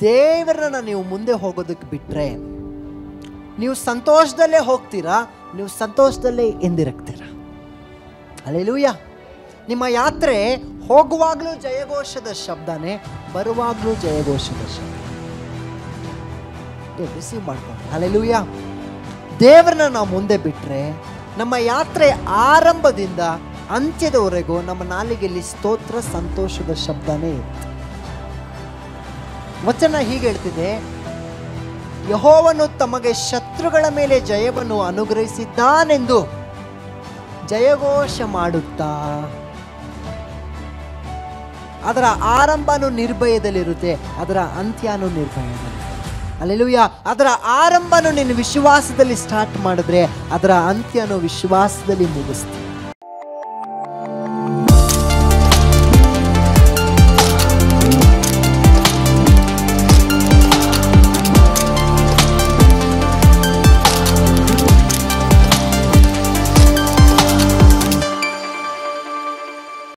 ದೇವರನ್ನ ನೀವು ಮುಂದೆ ಹೋಗೋದಕ್ಕೆ ಬಿಟ್ಟರೆ ನೀವು ಸಂತೋಷದಲ್ಲೇ ಹೋಗ್ತೀರಾ, ನೀವು ಸಂತೋಷದಲ್ಲೇ ಎಂದಿರುತ್ತೀರಾ. ಹಲ್ಲೆಲೂಯಾ. ನಿಮ್ಮ ಯಾತ್ರೆ ಹೋಗುವಾಗಲೂ ಜಯಘೋಷದ ಶಬ್ದನೇ, ಬರುವಾಗಲೂ ಜಯಘೋಷದ ಶಬ್ದ. ರಿಸೀವ್ ಮಾಡ್ಕೊಂಡು ಹಲ್ಲೆಲೂಯಾ. ದೇವರನ್ನ ನಾವು ಮುಂದೆ ಬಿಟ್ಟರೆ ನಮ್ಮ ಯಾತ್ರೆ ಆರಂಭದಿಂದ ಅಂತ್ಯದವರೆಗೂ ನಮ್ಮ ನಾಲಿಗೆಯಲ್ಲಿ ಸ್ತೋತ್ರ, ಸಂತೋಷದ ಶಬ್ದನೇ ಇರುತ್ತೆ. ವಚನ ಹೀಗೆ ಹೇಳ್ತಿದೆ, ಯೆಹೋವನು ತಮಗೆ ಶತ್ರುಗಳ ಮೇಲೆ ಜಯವನ್ನು ಅನುಗ್ರಹಿಸಿದ್ದಾನೆಂದು ಜಯಘೋಷ ಮಾಡುತ್ತಾ. ಅದರ ಆರಂಭನೂ ನಿರ್ಭಯದಲ್ಲಿರುತ್ತೆ, ಅದರ ಅಂತ್ಯನೂ ನಿರ್ಭಯದಲ್ಲಿ. ಹಲ್ಲೆಲೂಯಾ. ಅದರ ಆರಂಭನೂ ನಿನ್ನ ವಿಶ್ವಾಸದಲ್ಲಿ ಸ್ಟಾರ್ಟ್ ಮಾಡಿದ್ರೆ ಅದರ ಅಂತ್ಯನೂ ವಿಶ್ವಾಸದಲ್ಲಿ ಮುಗಿಸ್ತೀನಿ.